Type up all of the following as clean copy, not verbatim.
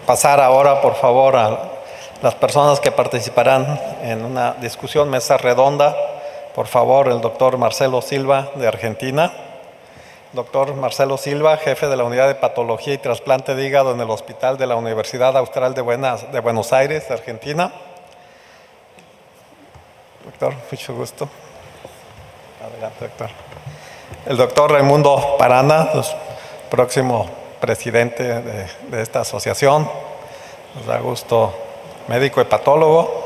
pasar ahora, por favor, a las personas que participarán en una discusión, mesa redonda. Por favor, el doctor Marcelo Silva, de Argentina. Doctor Marcelo Silva, jefe de la Unidad de Patología y Trasplante de Hígado en el Hospital de la Universidad Austral de Buenos Aires, Argentina. Doctor, mucho gusto. Adelante, doctor. El doctor Raimundo Parana, próximo presidente de esta asociación. Nos da gusto, médico hepatólogo.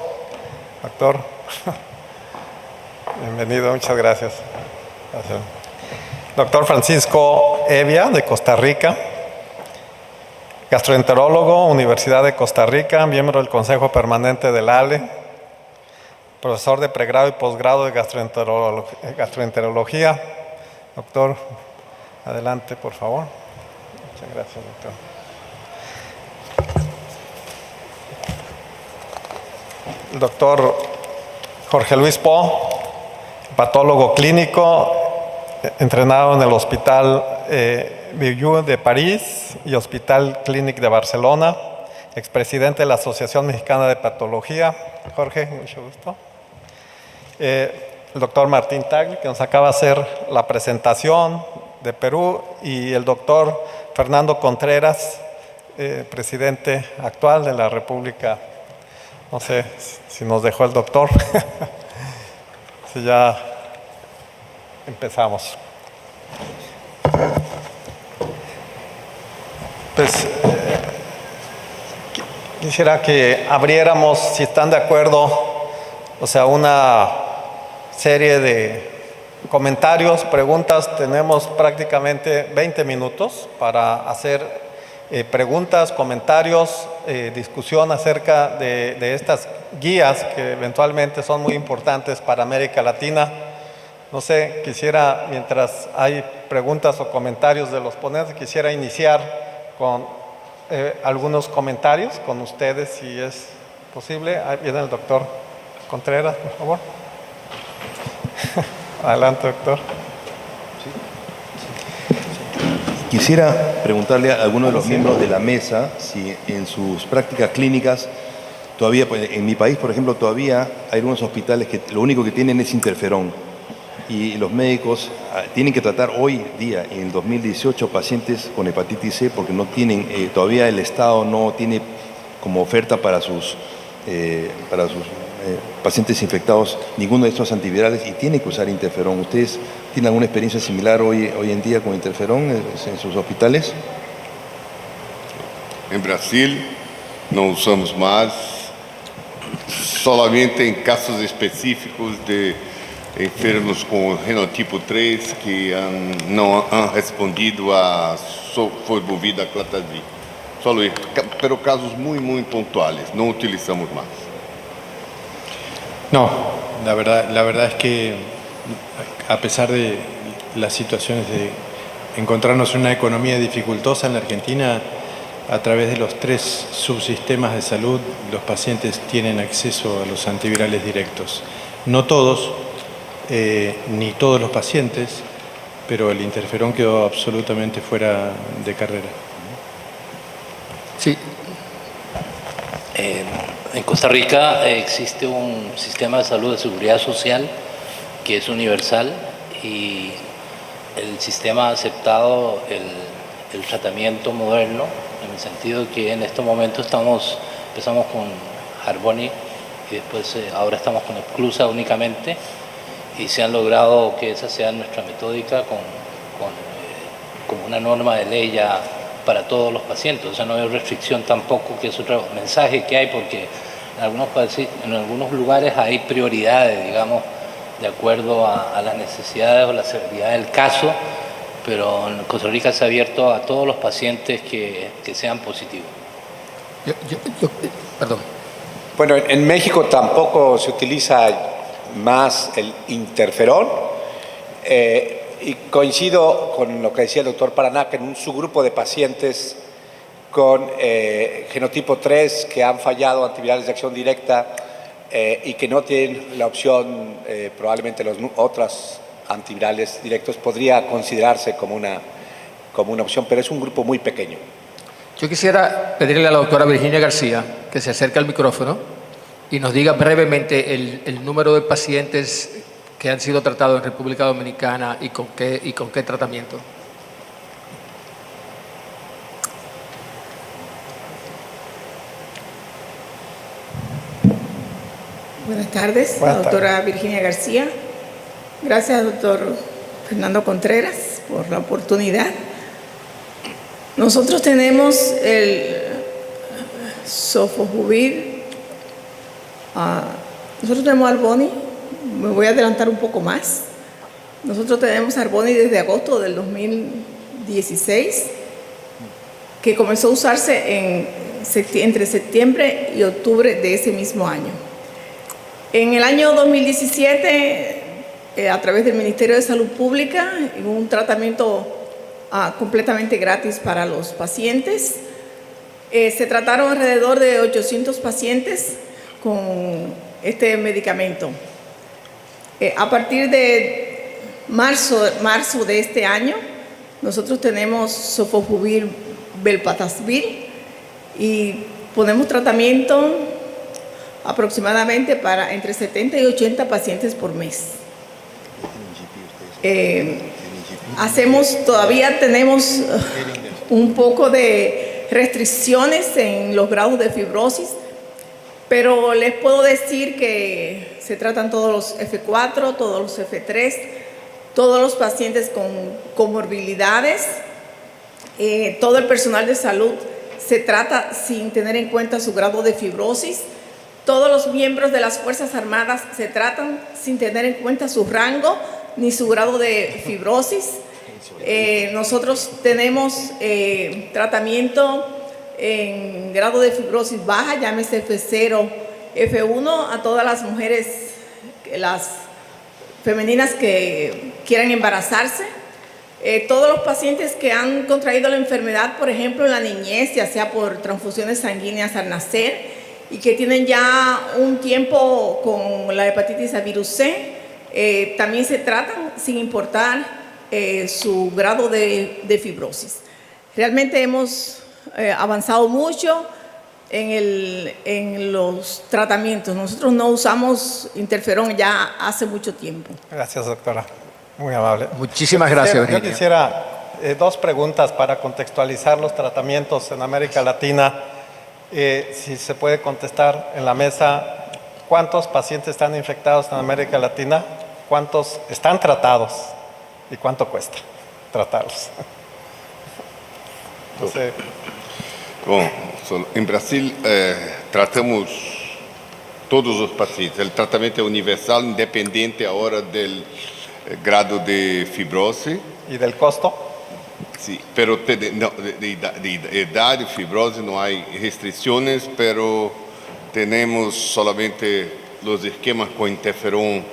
Doctor, bienvenido, muchas gracias. Gracias. Doctor Francisco Evia, de Costa Rica. Gastroenterólogo, Universidad de Costa Rica, miembro del Consejo Permanente del ALE, profesor de pregrado y posgrado de gastroenterología. Doctor, adelante, por favor. Muchas gracias, doctor. El doctor Jorge Luis Po, patólogo clínico, entrenado en el Hospital Vieux de París y Hospital Clínic de Barcelona, expresidente de la Asociación Mexicana de Patología. Jorge, mucho gusto. El doctor Martín Tagle, que nos acaba de hacer la presentación de Perú, y el doctor Fernando Contreras, presidente actual de la República. No sé si nos dejó el doctor. Si ya empezamos. Pues quisiera que abriéramos, si están de acuerdo, o sea, una serie de comentarios, preguntas. Tenemos prácticamente 20 minutos para hacer preguntas, comentarios, discusión acerca de estas guías que eventualmente son muy importantes para América Latina. No sé, quisiera, mientras hay preguntas o comentarios de los ponentes, quisiera iniciar con algunos comentarios con ustedes, si es posible. Ahí viene el doctor Contreras, por favor. Adelante, doctor. Quisiera preguntarle a alguno de los miembros de la mesa si en sus prácticas clínicas todavía, pues, en mi país, por ejemplo, todavía hay algunos hospitales que lo único que tienen es interferón y los médicos tienen que tratar hoy día, en 2018, pacientes con hepatitis C porque no tienen, todavía el Estado no tiene como oferta para sus pacientes infectados ninguno de estos antivirales y tiene que usar interferón. ¿Ustedes tienen alguna experiencia similar hoy en día con interferón en sus hospitales? En Brasil no usamos más, solamente en casos específicos de enfermos con genotipo 3 que no han respondido a Formovida Clatadil. Solo eso, pero casos muy, muy puntuales, no utilizamos más. No, la verdad es que a pesar de las situaciones de encontrarnos en una economía dificultosa en la Argentina, a través de los 3 subsistemas de salud, los pacientes tienen acceso a los antivirales directos. No todos, ni todos los pacientes, pero el interferón quedó absolutamente fuera de carrera. Sí. En Costa Rica existe un sistema de salud de seguridad social que es universal y el sistema ha aceptado el tratamiento moderno, en el sentido que en estos momentos empezamos con Harvoni y después ahora estamos con Epclusa únicamente, y se han logrado que esa sea nuestra metódica con una norma de ley ya para todos los pacientes. O sea, no hay restricción tampoco, que es otro mensaje que hay, porque en algunos lugares hay prioridades, digamos, de acuerdo a las necesidades o la severidad del caso, pero en Costa Rica se ha abierto a todos los pacientes que sean positivos. Perdón. Bueno, en México tampoco se utiliza más el interferón, y coincido con lo que decía el doctor Paraná, que en un subgrupo de pacientes con genotipo 3 que han fallado antivirales de acción directa y que no tienen la opción, probablemente los otros antivirales directos, podría considerarse como una opción, pero es un grupo muy pequeño. Yo quisiera pedirle a la doctora Virginia García que se acerque al micrófono y nos diga brevemente el número de pacientes que han sido tratados en República Dominicana y con qué tratamiento. Buenas tardes, la doctora Virginia García. Gracias, doctor Fernando Contreras, por la oportunidad. Nosotros tenemos el Sofosbuvir, nosotros tenemos Arboni, me voy a adelantar un poco más. Nosotros tenemos Arboni desde agosto del 2016, que comenzó a usarse entre septiembre y octubre de ese mismo año. En el año 2017, a través del Ministerio de Salud Pública, en un tratamiento completamente gratis para los pacientes, se trataron alrededor de 800 pacientes con este medicamento. A partir de marzo de este año, nosotros tenemos Sofosbuvir Velpatasvir y ponemos tratamiento aproximadamente para entre 70 y 80 pacientes por mes. Todavía tenemos un poco de restricciones en los grados de fibrosis, pero les puedo decir que se tratan todos los F4, todos los F3, todos los pacientes con comorbilidades, todo el personal de salud se trata sin tener en cuenta su grado de fibrosis. Todos los miembros de las Fuerzas Armadas se tratan sin tener en cuenta su rango ni su grado de fibrosis. Nosotros tenemos tratamiento en grado de fibrosis baja, llámese F0, F1, a todas las mujeres, las femeninas que quieran embarazarse. Todos los pacientes que han contraído la enfermedad, por ejemplo, en la niñez, ya sea por transfusiones sanguíneas al nacer, y que tienen ya un tiempo con la hepatitis A virus C, también se tratan sin importar su grado de fibrosis. Realmente hemos avanzado mucho en los tratamientos. Nosotros no usamos interferón ya hace mucho tiempo. Gracias, doctora. Muy amable. Muchísimas gracias, Virginia. Yo quisiera dos preguntas para contextualizar los tratamientos en América Latina. Si se puede contestar en la mesa, ¿cuántos pacientes están infectados en América Latina? ¿Cuántos están tratados? ¿Y cuánto cuesta tratarlos? Entonces, Bom, em Brasil tratamos todos os pacientes. O tratamento é universal, independente agora do grado de fibrose. ¿y del costo? Sí, pero de edad y fibrose no hay restricciones, pero tenemos solamente los esquemas con interferón,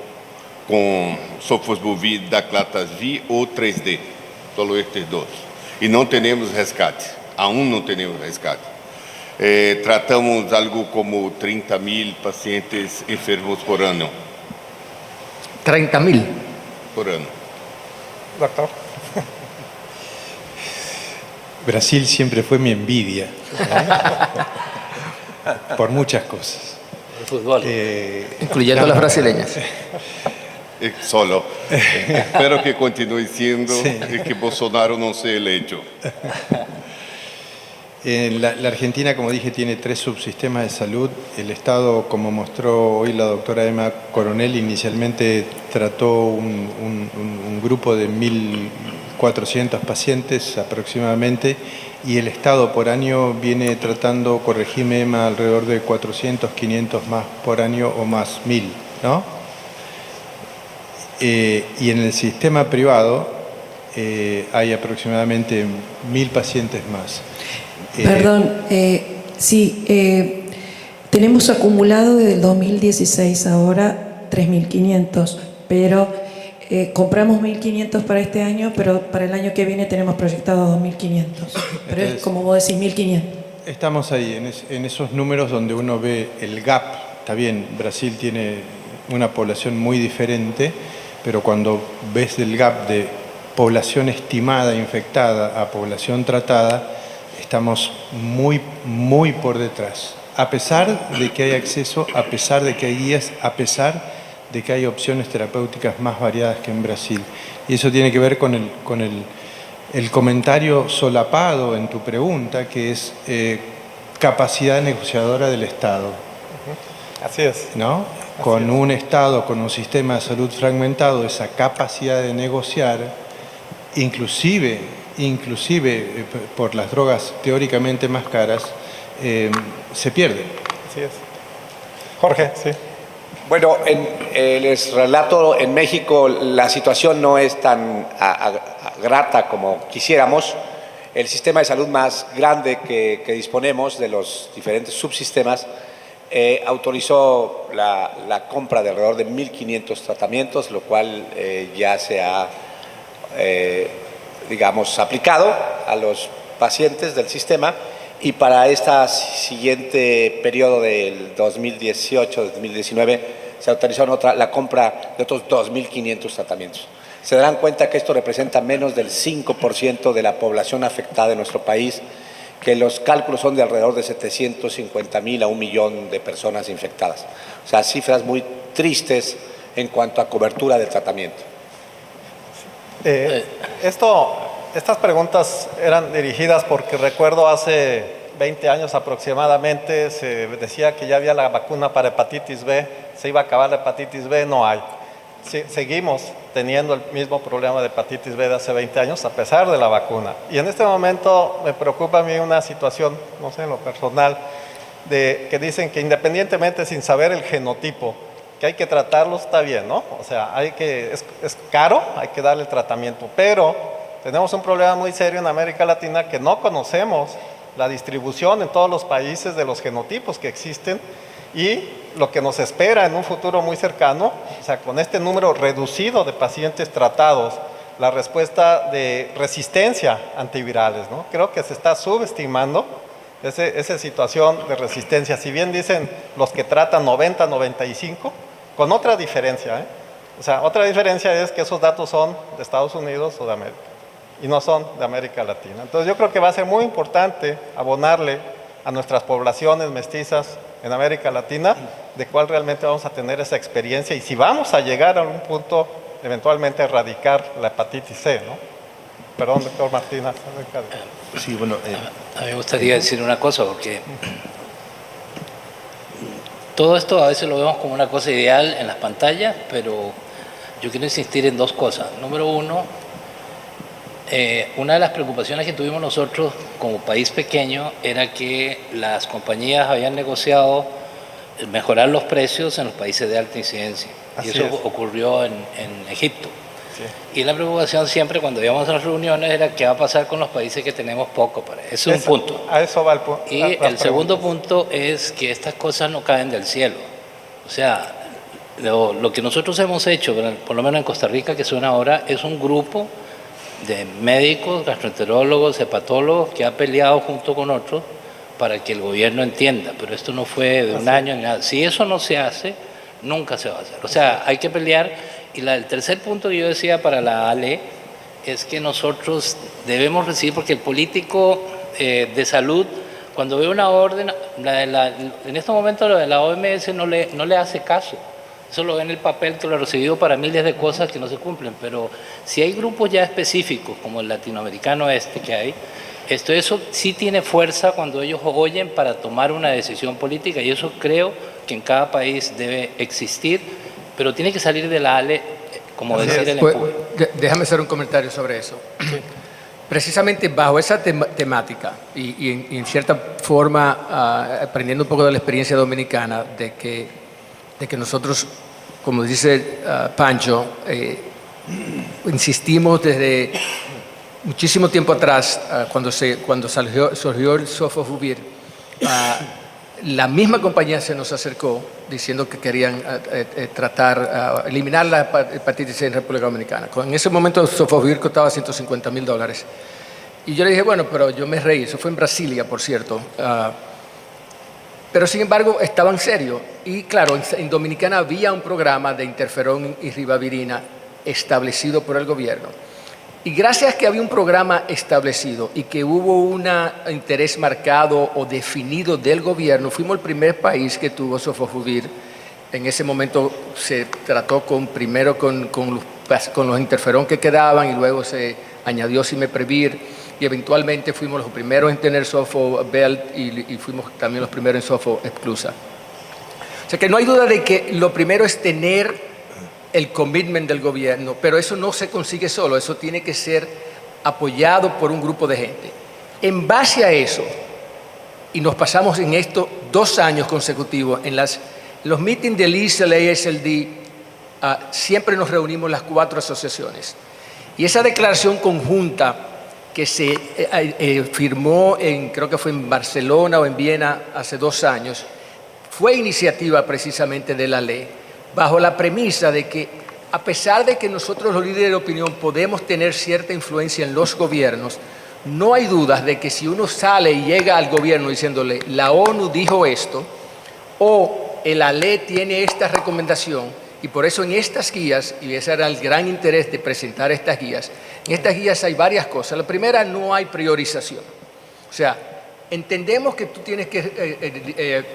con Sofosbuvir, Daclatasvir o 3D, solo estos dos. Y no tenemos rescate, aún no tenemos rescate. Tratamos algo como 30.000 pacientes enfermos por año. 30.000 por año. Doctor. Brasil siempre fue mi envidia, por muchas cosas. El fútbol. incluyendo las brasileñas. Solo. Espero que continúe siendo Sí. y que Bolsonaro no sea eleito. La Argentina, como dije, tiene 3 subsistemas de salud. El Estado, como mostró hoy la doctora Emma Coronel, inicialmente trató un grupo de 1.400 pacientes aproximadamente, y el Estado por año viene tratando, corregime Emma, alrededor de 400, 500 más por año o más 1.000, ¿no? Y en el sistema privado hay aproximadamente 1.000 pacientes más. Perdón, sí, tenemos acumulado desde el 2016 ahora 3.500, pero compramos 1.500 para este año, pero para el año que viene tenemos proyectado 2.500. Pero es como vos decís, 1.500. Estamos ahí, en esos números donde uno ve el gap. Está bien, Brasil tiene una población muy diferente, pero cuando ves el gap de población estimada infectada a población tratada, estamos muy por detrás. A pesar de que hay acceso, a pesar de que hay guías, a pesar de que hay opciones terapéuticas más variadas que en Brasil. Y eso tiene que ver con el comentario solapado en tu pregunta, que es capacidad negociadora del Estado. Así es. ¿No? Con un Estado, con un sistema de salud fragmentado, esa capacidad de negociar, inclusive por las drogas teóricamente más caras, se pierde. Así es. Jorge, sí. Bueno, les relato, en México la situación no es tan grata como quisiéramos. El sistema de salud más grande que disponemos de los diferentes subsistemas autorizó la compra de alrededor de 1.500 tratamientos, lo cual ya se ha, digamos, aplicado a los pacientes del sistema, y para este siguiente periodo del 2018-2019 se autorizó la compra de otros 2.500 tratamientos. Se darán cuenta que esto representa menos del 5% de la población afectada en nuestro país, que los cálculos son de alrededor de 750,000 a 1 millón de personas infectadas. O sea, cifras muy tristes en cuanto a cobertura del tratamiento. Estas preguntas eran dirigidas porque recuerdo hace 20 años aproximadamente se decía que ya había la vacuna para hepatitis B, se iba a acabar la hepatitis B, no hay. Sí, seguimos teniendo el mismo problema de hepatitis B de hace 20 años a pesar de la vacuna. Y en este momento me preocupa a mí una situación, no sé, en lo personal, de que dicen que independientemente sin saber el genotipo, que hay que tratarlo, está bien, ¿no? O sea, es caro, hay que darle el tratamiento, pero tenemos un problema muy serio en América Latina que no conocemos la distribución en todos los países de los genotipos que existen y lo que nos espera en un futuro muy cercano, o sea, con este número reducido de pacientes tratados, la respuesta de resistencia a antivirales, ¿no? Creo que se está subestimando esa situación de resistencia. Si bien dicen los que tratan 90, 95, con otra diferencia, ¿eh? O sea, otra diferencia es que esos datos son de Estados Unidos o de América y no son de América Latina. Entonces yo creo que va a ser muy importante abonarle a nuestras poblaciones mestizas en América Latina de cuál realmente vamos a tener esa experiencia y si vamos a llegar a un punto eventualmente a erradicar la hepatitis C, ¿no? Perdón, doctor Martínez. Sí, bueno, a mí me gustaría decir una cosa, porque todo esto a veces lo vemos como una cosa ideal en las pantallas, pero yo quiero insistir en dos cosas. Número uno, una de las preocupaciones que tuvimos nosotros como país pequeño era que las compañías habían negociado mejorar los precios en los países de alta incidencia. Y eso ocurrió en Egipto. Sí. Y la preocupación siempre cuando íbamos a las reuniones era qué va a pasar con los países que tenemos poco para eso. Ese es un punto. A eso va el punto. Y el segundo punto es que estas cosas no caen del cielo. O sea, lo que nosotros hemos hecho, por lo menos en Costa Rica, que suena ahora, es un grupo de médicos, gastroenterólogos, hepatólogos que ha peleado junto con otros para que el gobierno entienda, pero esto no fue de un año ni nada. Si eso no se hace, nunca se va a hacer. O sea, hay que pelear. Y el tercer punto que yo decía para la ALE es que nosotros debemos recibir, porque el político de salud, cuando ve una orden, en este momento la OMS no le hace caso. Eso lo ve en el papel que lo ha recibido para miles de cosas que no se cumplen, pero si hay grupos ya específicos, como el latinoamericano que hay, eso sí tiene fuerza cuando ellos oyen para tomar una decisión política, y eso creo que en cada país debe existir, pero tiene que salir de la ALE, como decir el empuje. Déjame hacer un comentario sobre eso. Sí. Precisamente bajo esa temática y en cierta forma aprendiendo un poco de la experiencia dominicana de que nosotros, como dice Pancho, insistimos desde muchísimo tiempo atrás, cuando surgió el Sofosbuvir, la misma compañía se nos acercó diciendo que querían eliminar la hepatitis C en República Dominicana. En ese momento el Sofosbuvir costaba $150,000. Y yo le dije, bueno, pero yo me reí, eso fue en Brasilia, por cierto. Pero sin embargo estaban serios. Y claro, en Dominicana había un programa de interferón y ribavirina establecido por el gobierno. Y gracias a que había un programa establecido y que hubo un interés marcado o definido del gobierno, fuimos el primer país que tuvo sofosbuvir. En ese momento se trató primero con los interferón que quedaban y luego se añadió simeprevir y eventualmente fuimos los primeros en tener sofo-belt y fuimos también los primeros en sofo-exclusa. O sea que no hay duda de que lo primero es tener el commitment del gobierno, pero eso no se consigue solo, eso tiene que ser apoyado por un grupo de gente. En base a eso, y nos pasamos en esto 2 años consecutivos, en los meetings del ISLA y ASLD, siempre nos reunimos las 4 asociaciones. Y esa declaración conjunta que se firmó, creo que fue en Barcelona o en Viena hace 2 años, fue iniciativa precisamente de la ley, bajo la premisa de que a pesar de que nosotros los líderes de opinión podemos tener cierta influencia en los gobiernos, no hay dudas de que si uno sale y llega al gobierno diciéndole la ONU dijo esto o el ALE tiene esta recomendación y por eso en estas guías, y ese era el gran interés de presentar estas guías, en estas guías hay varias cosas. La primera, no hay priorización. O sea, entendemos que tú tienes que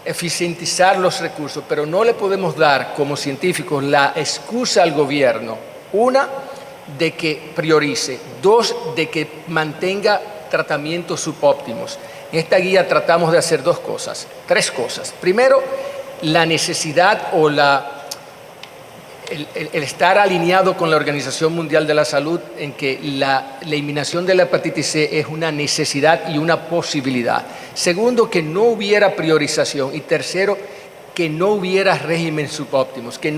eficientizar los recursos, pero no le podemos dar como científicos la excusa al gobierno, 1, de que priorice, 2, de que mantenga tratamientos subóptimos. En esta guía tratamos de hacer 3 cosas. Primero, la necesidad o el estar alineado con la Organización Mundial de la Salud en que la eliminación de la hepatitis C es una necesidad y una posibilidad. Segundo, que no hubiera priorización. Y tercero, que no hubiera régimen subóptimos, que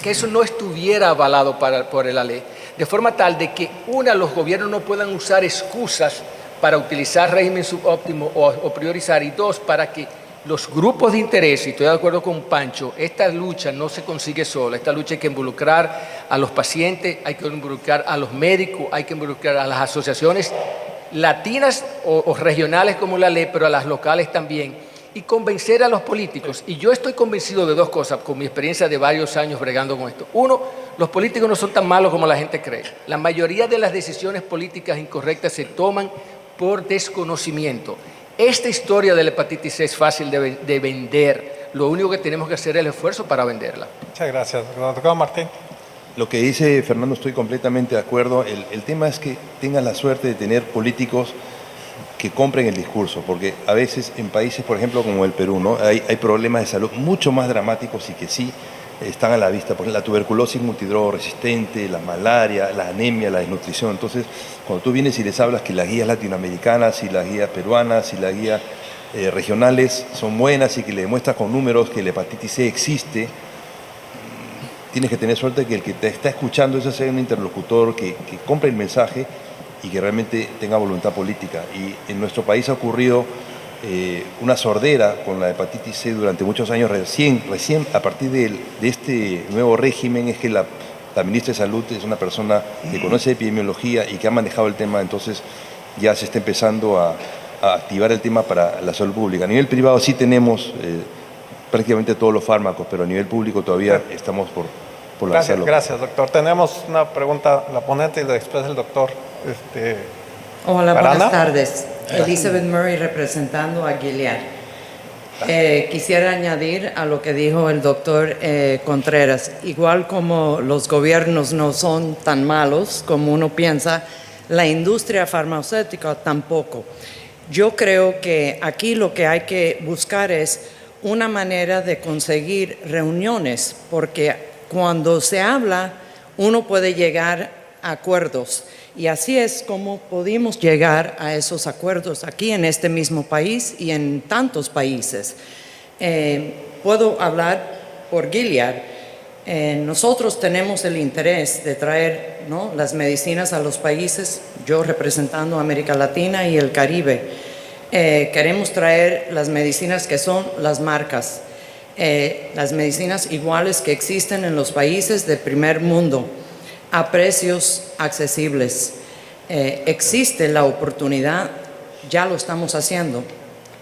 eso no estuviera avalado por el ALE. De forma tal de que, los gobiernos no puedan usar excusas para utilizar régimen subóptimo o priorizar, y 2, para que los grupos de interés, y estoy de acuerdo con Pancho, esta lucha no se consigue sola, esta lucha hay que involucrar a los pacientes, hay que involucrar a los médicos, hay que involucrar a las asociaciones latinas o regionales como la ley, pero a las locales también, y convencer a los políticos. Y yo estoy convencido de 2 cosas, con mi experiencia de varios años bregando con esto. 1, los políticos no son tan malos como la gente cree. La mayoría de las decisiones políticas incorrectas se toman por desconocimiento. Esta historia de la hepatitis C es fácil de vender. Lo único que tenemos que hacer es el esfuerzo para venderla. Muchas gracias. Doctor Martín. Lo que dice Fernando, estoy completamente de acuerdo. El tema es que tengan la suerte de tener políticos que compren el discurso, porque a veces en países, por ejemplo, como el Perú, ¿no? hay problemas de salud mucho más dramáticos y que sí están a la vista. Por ejemplo, la tuberculosis multidrogoresistente, la malaria, la anemia, la desnutrición. Entonces, cuando tú vienes y les hablas que las guías latinoamericanas y las guías peruanas y las guías regionales son buenas y que le demuestras con números que la hepatitis C existe, tienes que tener suerte que el que te está escuchando ese sea un interlocutor que compre el mensaje y que realmente tenga voluntad política. Y en nuestro país ha ocurrido una sordera con la hepatitis C durante muchos años. Recién a partir de este nuevo régimen es que la ministra de Salud es una persona que conoce epidemiología y que ha manejado el tema, entonces ya se está empezando a activar el tema para la salud pública. A nivel privado sí tenemos prácticamente todos los fármacos, pero a nivel público todavía estamos por lanzarlo. Gracias, doctor. Tenemos una pregunta, la ponente y después el doctor. Hola, Parana. buenas tardes. Elizabeth Murray representando a Gilead. Quisiera añadir a lo que dijo el doctor Contreras. Igual como los gobiernos no son tan malos como uno piensa, la industria farmacéutica tampoco. Yo creo que aquí lo que hay que buscar es una manera de conseguir reuniones, porque cuando se habla uno puede llegar a acuerdos. Y así es como pudimos llegar a esos acuerdos aquí en este mismo país y en tantos países. Puedo hablar por Gilead. Nosotros tenemos el interés de traer, ¿no?, las medicinas a los países, yo representando a América Latina y el Caribe. Queremos traer las medicinas que son las marcas, las medicinas iguales que existen en los países del primer mundo, a precios accesibles. Existe la oportunidad, ya lo estamos haciendo.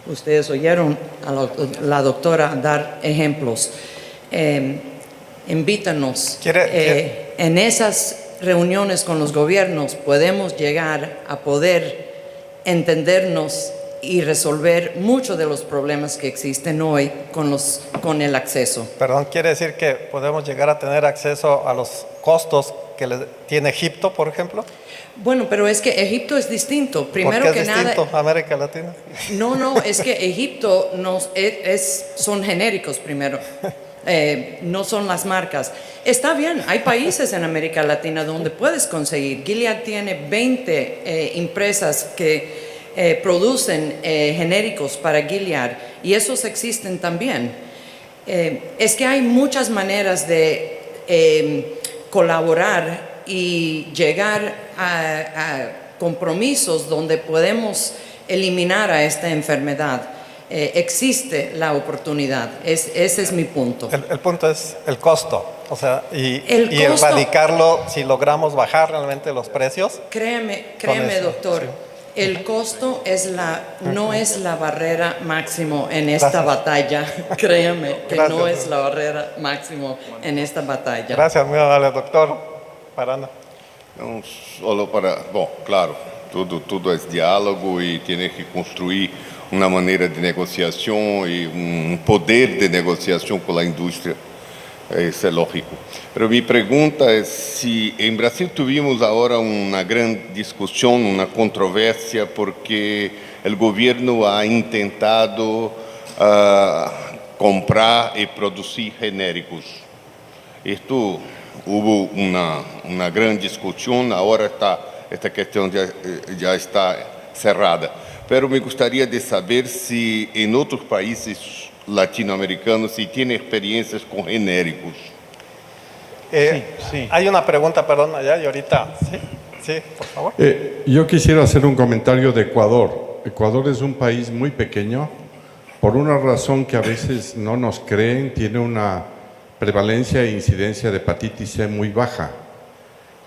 Ustedes oyeron a la doctora dar ejemplos. Invítanos en esas reuniones con los gobiernos podemos llegar a poder entendernos y resolver muchos de los problemas que existen hoy con el acceso. Perdón, ¿quiere decir que podemos llegar a tener acceso a los costos que tiene Egipto, por ejemplo? Bueno, pero es que Egipto es distinto. Primero ¿Por qué que es nada, distinto a América Latina? No, es que Egipto son genéricos primero. No son las marcas. Está bien, hay países en América Latina donde puedes conseguir. Gilead tiene 20 empresas que producen genéricos para Gilead y esos existen también. Es que hay muchas maneras de colaborar y llegar a compromisos donde podemos eliminar a esta enfermedad. Existe la oportunidad, ese es mi punto. El punto es el costo, o sea, y costo, erradicarlo si logramos bajar realmente los precios. Créeme, eso, doctor, sí. El costo no es la barrera máximo en esta batalla. Créeme que Gracias. no es la barrera máximo en esta batalla. Gracias, muy amable, doctor Parana. Não, só para... Bom, claro, tudo é diálogo e tem que construir uma maneira de negociação e poder de negociação com a indústria. Isso é lógico. Mas minha pergunta é se em Brasil tivemos agora uma grande discussão, uma controvérsia, porque o governo ha tentado comprar e produzir genéricos. Isto hubo uma grande discussão, agora esta questão já está cerrada. Pero me gostaria de saber se em outros países latinoamericanos se tem experiencias con genéricos. Sí. Hay una pregunta, perdón, allá y ahorita. Sí, por favor. Yo quisiera hacer un comentario de Ecuador. Ecuador es un país muy pequeño, por una razón que a veces no nos creen, tiene una prevalencia e incidencia de hepatitis C muy baja,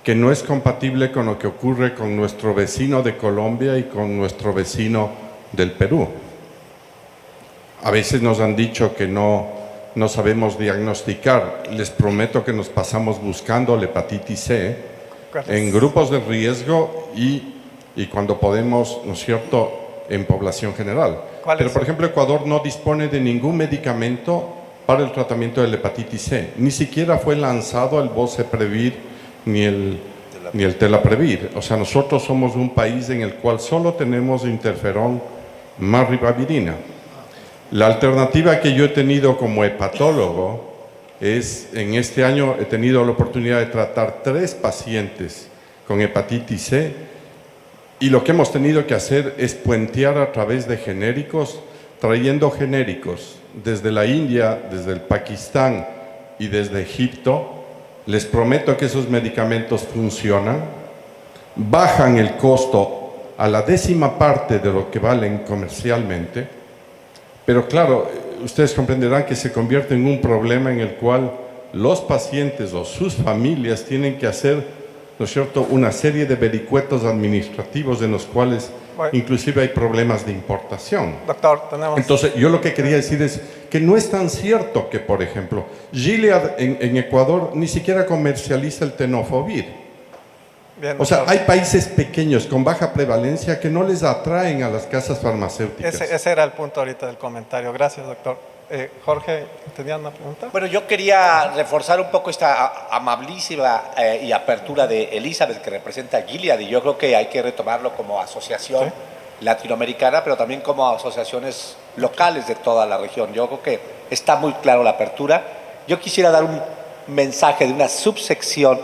que no es compatible con lo que ocurre con nuestro vecino de Colombia y con nuestro vecino del Perú. A veces nos han dicho que no sabemos diagnosticar. Les prometo que nos pasamos buscando la hepatitis C en grupos de riesgo y cuando podemos, ¿no es cierto?, en población general. Pero, por ejemplo, Ecuador no dispone de ningún medicamento para el tratamiento de la hepatitis C. Ni siquiera fue lanzado el Boceprevir ni el Telaprevir. O sea, nosotros somos un país en el cual solo tenemos interferón marribavirina. La alternativa que yo he tenido como hepatólogo es, en este año he tenido la oportunidad de tratar 3 pacientes con hepatitis C y lo que hemos tenido que hacer es puentear a través de genéricos, trayendo genéricos desde la India, desde el Pakistán y desde Egipto. Les prometo que esos medicamentos funcionan, bajan el costo a la 10ª parte de lo que valen comercialmente. Pero claro, ustedes comprenderán que se convierte en un problema en el cual los pacientes o sus familias tienen que hacer, ¿no es cierto?, una serie de vericuetos administrativos en los cuales inclusive hay problemas de importación. Doctor, tenemos... Entonces, yo lo que quería decir es que no es tan cierto que, por ejemplo, Gilead en Ecuador ni siquiera comercializa el tenofovir. Bien, o sea, hay países pequeños con baja prevalencia que no les atraen a las casas farmacéuticas. Ese era el punto ahorita del comentario. Gracias, doctor. Jorge, ¿tenía una pregunta? Bueno, yo quería reforzar un poco esta amabilísima y apertura de Elizabeth, que representa a Gilead, y yo creo que hay que retomarlo como asociación latinoamericana, pero también como asociaciones locales de toda la región. Yo creo que está muy claro la apertura. Yo quisiera dar un mensaje de una subsección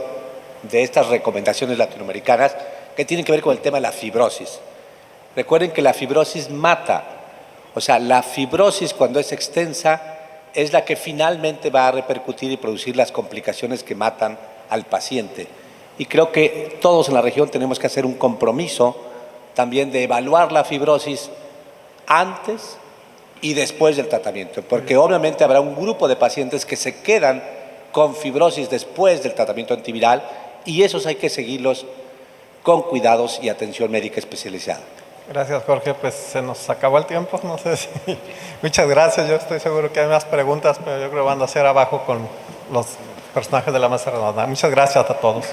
de estas recomendaciones latinoamericanas que tienen que ver con el tema de la fibrosis. Recuerden que la fibrosis mata, o sea, la fibrosis cuando es extensa es la que finalmente va a repercutir y producir las complicaciones que matan al paciente. Y creo que todos en la región tenemos que hacer un compromiso también de evaluar la fibrosis antes y después del tratamiento, porque obviamente habrá un grupo de pacientes que se quedan con fibrosis después del tratamiento antiviral y esos hay que seguirlos con cuidados y atención médica especializada. Gracias, Jorge. Pues se nos acabó el tiempo, no sé si... Muchas gracias, yo estoy seguro que hay más preguntas, pero yo creo que van a ser abajo con los personajes de la mesa redonda. Muchas gracias a todos.